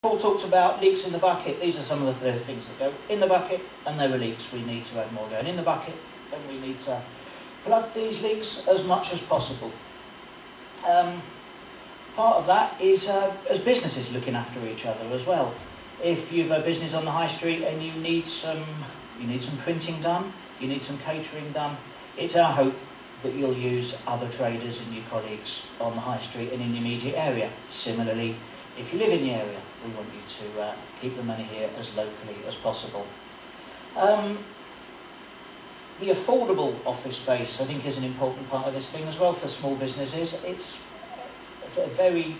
Paul talked about leaks in the bucket. These are some of the things that go in the bucket, and there were leaks. We need to have more going in the bucket, and we need to plug these leaks as much as possible. Part of that is as businesses looking after each other as well. If you've a business on the high street and you need some printing done, you need some catering done, it's our hope that you'll use other traders and your colleagues on the high street and in the immediate area. Similarly, if you live in the area, we want you to keep the money here as locally as possible. The affordable office space, I think, is an important part of this thing as well for small businesses. It's a very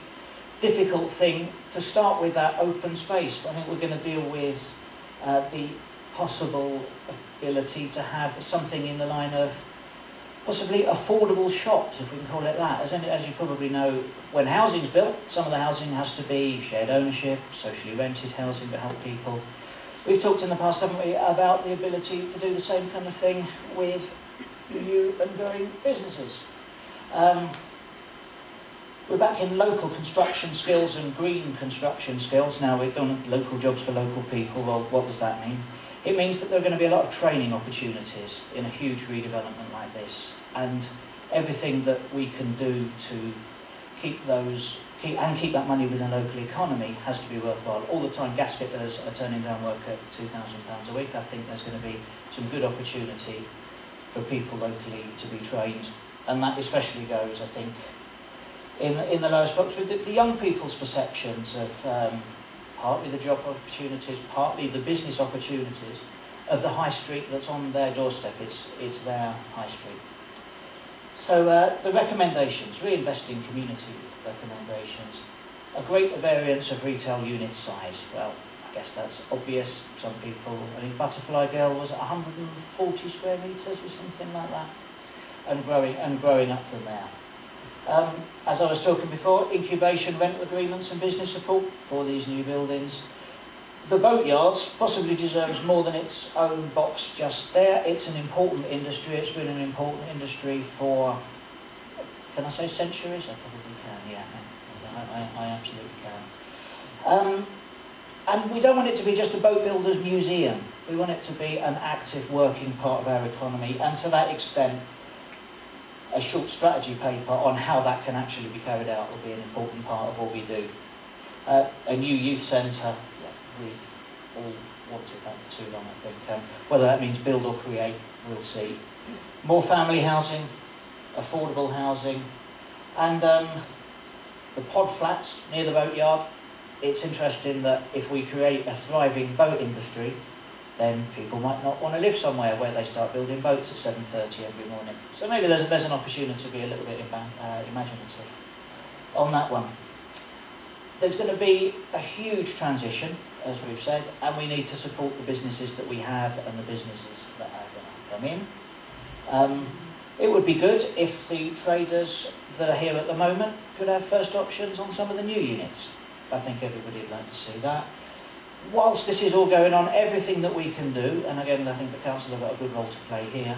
difficult thing to start with that open space. I think we're going to deal with the possible ability to have something in the line of possibly affordable shops, if we can call it that. As you probably know, when housing's built, some of the housing has to be shared ownership, socially rented housing to help people. We've talked in the past, haven't we, about the ability to do the same kind of thing with new and growing businesses. We're back in local construction skills and green construction skills. Now, we've done local jobs for local people. Well, what does that mean? It means that there are going to be a lot of training opportunities in a huge redevelopment like this, and everything that we can do to keep that money within the local economy has to be worthwhile. All the time gas fitters are turning down work at £2,000 a week. I think there's going to be some good opportunity for people locally to be trained, and that especially goes, I think, in the lowest box with the young people's perceptions of partly the job opportunities, partly the business opportunities of the high street that's on their doorstep. It's their high street. So the recommendations, reinvesting community recommendations, a greater variance of retail unit size. Well, I guess that's obvious. Some people, I think Butterfly Girl was at 140 square metres or something like that, and growing up from there. As I was talking before, incubation, rental agreements and business support for these new buildings. The boatyards possibly deserves more than its own box just there. It's an important industry. It's been an important industry for, can I say centuries? I probably can, yeah. I absolutely can. And we don't want it to be just a boat builder's museum. We want it to be an active working part of our economy, and to that extent, a short strategy paper on how that can actually be carried out will be an important part of what we do. A new youth centre, yeah, we all wanted that for too long, I think. Whether that means build or create, we'll see. More family housing, affordable housing, and the pod flats near the boatyard. It's interesting that if we create a thriving boat industry, then people might not want to live somewhere where they start building boats at 7:30 every morning. So maybe there's an opportunity to be a little bit imaginative on that one. There's going to be a huge transition, as we've said, and we need to support the businesses that we have and the businesses that are going to come in. It would be good if the traders that are here at the moment could have first options on some of the new units. I think everybody would like to see that. Whilst this is all going on, everything that we can do, and again I think the council have got a good role to play here,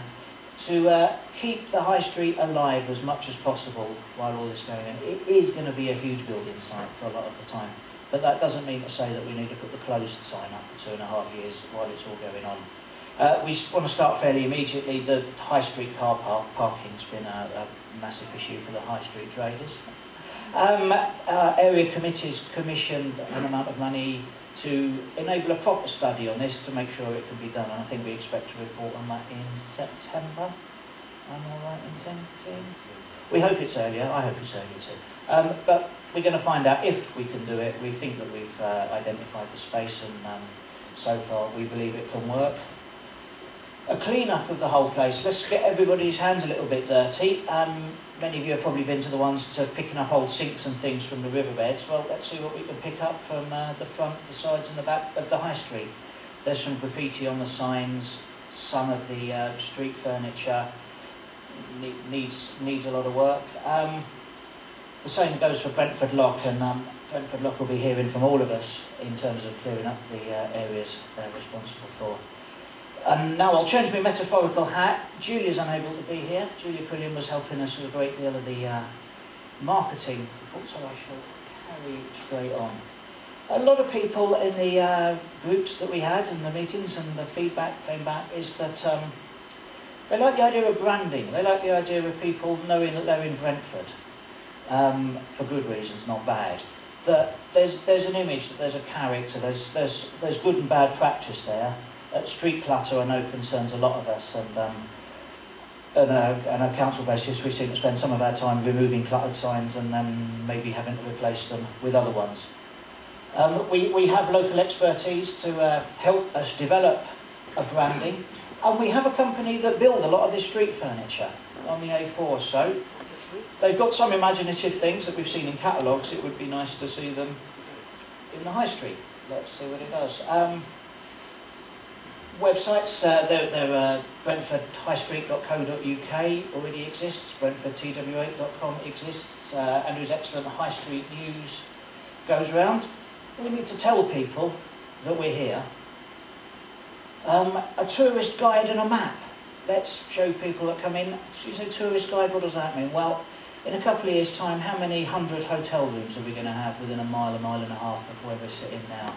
to keep the high street alive as much as possible while all this is going on. It is going to be a huge building site for a lot of the time, but that doesn't mean to say that we need to put the closed sign up for 2.5 years while it's all going on. We want to start fairly immediately. The high street car parking's been a massive issue for the high street traders. Area committees commissioned an amount of money to enable a proper study on this to make sure it can be done, and I think we expect to report on that in September. Am I right in thinking? We hope it's earlier. I hope it's earlier too. But we're going to find out if we can do it. We think that we've identified the space, and so far we believe it can work. A clean-up of the whole place. Let's get everybody's hands a little bit dirty. Many of you have probably been to the ones to picking up old sinks and things from the riverbeds. Well, let's see what we can pick up from the front, the sides and the back of the high street. There's some graffiti on the signs. Some of the street furniture needs a lot of work. The same goes for Brentford Lock, and Brentford Lock will be hearing from all of us in terms of clearing up the areas they're responsible for. And now I'll change my metaphorical hat. Julia's unable to be here. Julia Quillian was helping us with a great deal of the marketing, so I shall carry straight on. A lot of people in the groups that we had and the meetings and the feedback came back is that they like the idea of branding. They like the idea of people knowing that they're in Brentford for good reasons, not bad. That there's an image, that there's a character, there's good and bad practice there. Street clutter, I know, concerns a lot of us, and on a council basis we seem to spend some of our time removing cluttered signs and then maybe having to replace them with other ones. We have local expertise to help us develop a branding, and we have a company that build a lot of this street furniture on the A4, so they've got some imaginative things that we've seen in catalogues. It would be nice to see them in the high street. Let's see what it does. Websites, they're brentfordhighstreet.co.uk already exists, brentfordtw8.com exists, Andrew's excellent high street news goes round. We need to tell people that we're here. A tourist guide and a map. Let's show people that come in. You say tourist guide, what does that mean? Well, in a couple of years' time, how many 100 hotel rooms are we going to have within a mile and a half of where we're sitting now?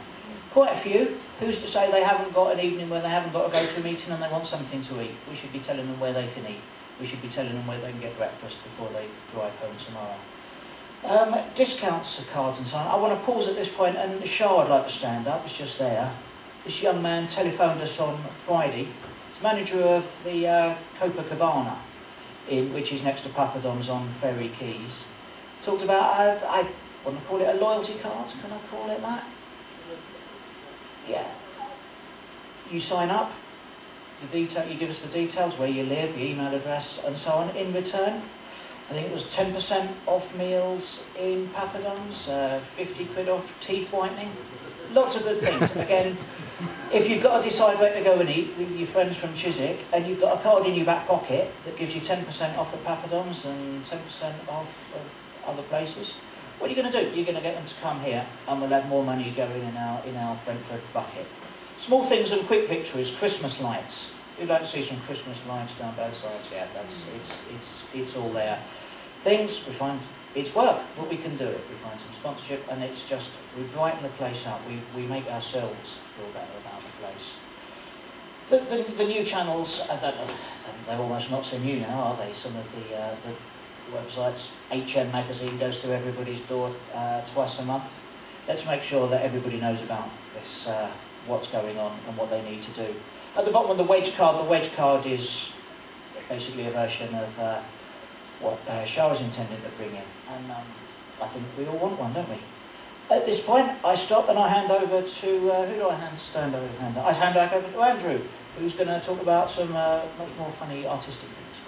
Quite a few. Who's to say they haven't got an evening where they haven't got to go to a meeting and they want something to eat? We should be telling them where they can eat. We should be telling them where they can get breakfast before they drive home tomorrow. Discounts, cards and so on. I want to pause at this point, and Shah would like to stand up. It's just there. This young man telephoned us on Friday. He's manager of the Copacabana, which is next to Papadon's on Ferry Quays. Talked about, I want to call it a loyalty card. Can I call it that? Yeah. You sign up, you give us the details, where you live, your email address and so on. In return, I think it was 10% off meals in Papadon's, 50 quid off teeth whitening. Lots of good things. Again, if you've got to decide where to go and eat with your friends from Chiswick, and you've got a card in your back pocket that gives you 10% off at Papadon's and 10% off at other places, what are you going to do? You're going to get them to come here, and we'll have more money going in our Brentford bucket. Small things and quick victories. Christmas lights. We'd like to see some Christmas lights down both sides. Yeah, it's all there. Things we find it's work. What we can do it. We find some sponsorship, and it's just we brighten the place up. We make ourselves feel better about the place. The new channels. I don't know. They're almost not so new now, are they? Some of the websites. HM magazine goes to everybody's door twice a month. Let's make sure that everybody knows about this, what's going on and what they need to do. At the bottom of the wedge card is basically a version of what Shah was intended to bring in. And I think we all want one, don't we? At this point, I stop and I hand over to, who do I hand over? I hand back over to Andrew, who's going to talk about some much more funny artistic things.